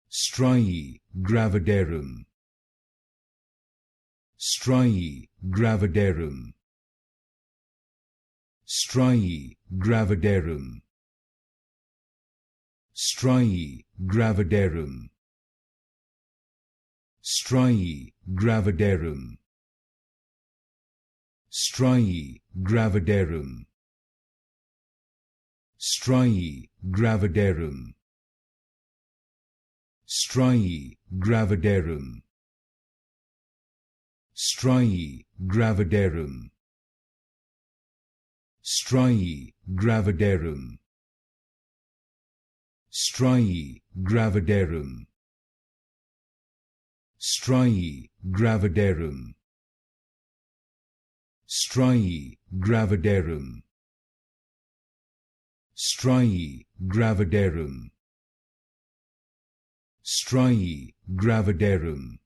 Striae Gravidarum. Striae Gravidarum. Striae Gravidarum. Striae Gravidarum. Striae Gravidarum. Striae Gravidarum. Striae Gravidarum. Striae Gravidarum. Striae Gravidarum. Striae Gravidarum. Striae Gravidarum. Striae Gravidarum. Striae Gravidarum. Striae Gravidarum. Striae Gravidarum.